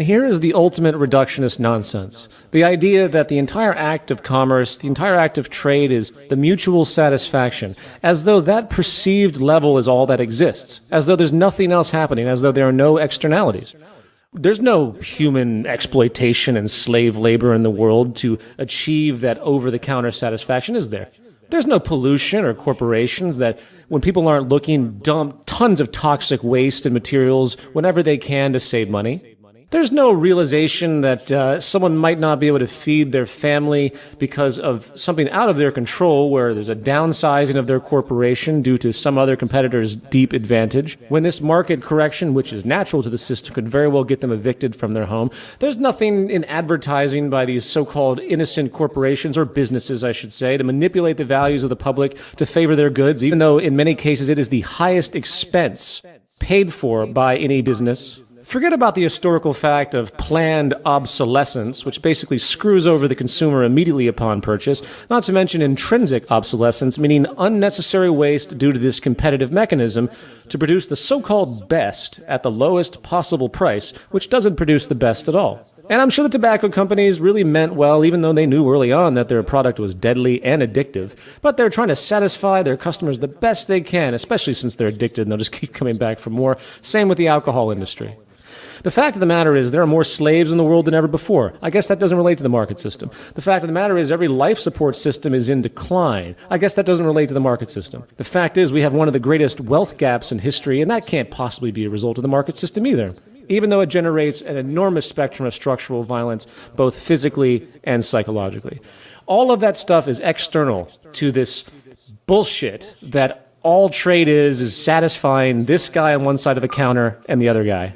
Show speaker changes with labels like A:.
A: Here is the ultimate reductionist nonsense. The idea that the entire act of commerce, the entire act of trade is the mutual satisfaction, as though that perceived level is all that exists, as though there's nothing else happening, as though there are no externalities. There's no human exploitation and slave labor in the world to achieve that over-the-counter satisfaction, is there? There's no pollution or corporations that, when people aren't looking, dump tons of toxic waste and materials whenever they can to save money. There's no realization that someone might not be able to feed their family because of something out of their control, where there's a downsizing of their corporation due to some other competitor's deep advantage. When this market correction, which is natural to the system, could very well get them evicted from their home. There's nothing in advertising by these so-called innocent corporations, or businesses, I should say, to manipulate the values of the public to favor their goods, even though in many cases it is the highest expense paid for by any business. Forget about the historical fact of planned obsolescence, which basically screws over the consumer immediately upon purchase, not to mention intrinsic obsolescence, meaning unnecessary waste due to this competitive mechanism to produce the so-called best at the lowest possible price, which doesn't produce the best at all. And I'm sure the tobacco companies really meant well, even though they knew early on that their product was deadly and addictive. But they're trying to satisfy their customers the best they can, especially since they're addicted and they'll just keep coming back for more. Same with the alcohol industry. The fact of the matter is there are more slaves in the world than ever before. I guess that doesn't relate to the market system. The fact of the matter is every life support system is in decline. I guess that doesn't relate to the market system. The fact is we have one of the greatest wealth gaps in history, and that can't possibly be a result of the market system either, even though it generates an enormous spectrum of structural violence, both physically and psychologically. All of that stuff is external to this bullshit that all trade is satisfying this guy on one side of the counter and the other guy.